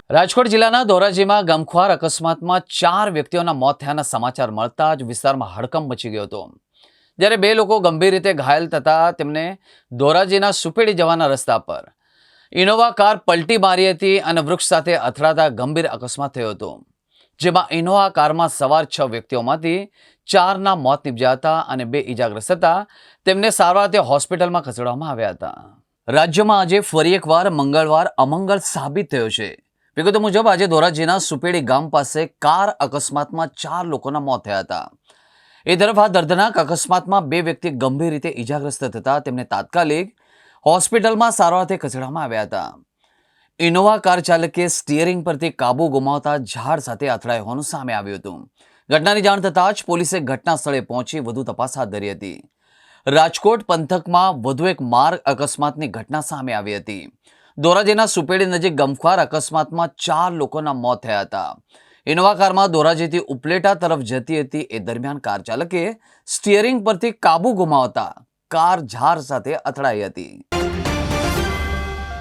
રાજકોટ જિલ્લાના ધોરાજીમાં ગમખ્વાર અકસ્માતમાં 4 વ્યક્તિઓના મોત થયાના સમાચાર મળતા જ વિસ્તારમાં હડકંપ મચી ગયો હતો. જ્યારે 2 લોકો ગંભીર રીતે ઘાયલ થતા તેમને ધોરાજીના સુપેડી જવાના રસ્તા પર ઇનોવા કાર પલટી મારી હતી અને વૃક્ષ સાથે અથડાતા ગંભીર અકસ્માત થયો હતો, જેમાં ઇનોવા કારમાં સવાર 6 વ્યક્તિઓમાંથી 4ના મોત નિપજ્યા હતા અને 2 ઇજાગ્રસ્ત હતા. તેમને સારવારથી હોસ્પિટલમાં ખસેડવામાં આવ્યા હતા. રાજ્યમાં આજે ફરી એકવાર મંગળવાર અમંગળ સાબિત થયો છે. વિગતો મુજબ આજે ધોરાજીના સુપેડી ગામ પાસે કાર અકસ્માતમાં 4 લોકોના મોત થયા હતા. એ તરફ આ દર્દનાક અકસ્માતમાં 2 વ્યક્તિ ગંભીર રીતે ઇજાગ્રસ્ત થતા તેમને તાત્કાલિક હોસ્પિટલમાં સારવારથી ખસેડવામાં આવ્યા હતા. ઇનોવા કાર ચાલકે સ્ટીયરિંગ પરથી કાબુ ગુમાવતા ઝાડ સાથે અથડાઈ હોવાનું સામે આવ્યું હતું. ઘટનાની જાણ થતાં જ પોલીસે ઘટના સ્થળે પહોંચી વધુ તપાસ હાથ ધરી હતી. રાજકોટ પંથકમાં વધુ એક માર્ગ અકસ્માતની ઘટના સામે આવી હતી. ધોરાજીના સુપેડી નજીક ગમખ્વાર અકસ્માતમાં 4 લોકોના મોત થયા હતા. ઇનોવા કારમાં ધોરાજીથી ઉપલેટા તરફ જતી હતી. એ દરમિયાન કાર ચાલકે સ્ટીયરિંગ પરથી કાબુ ગુમાવતા કાર ઝાડ સાથે અથડાઈ હતી.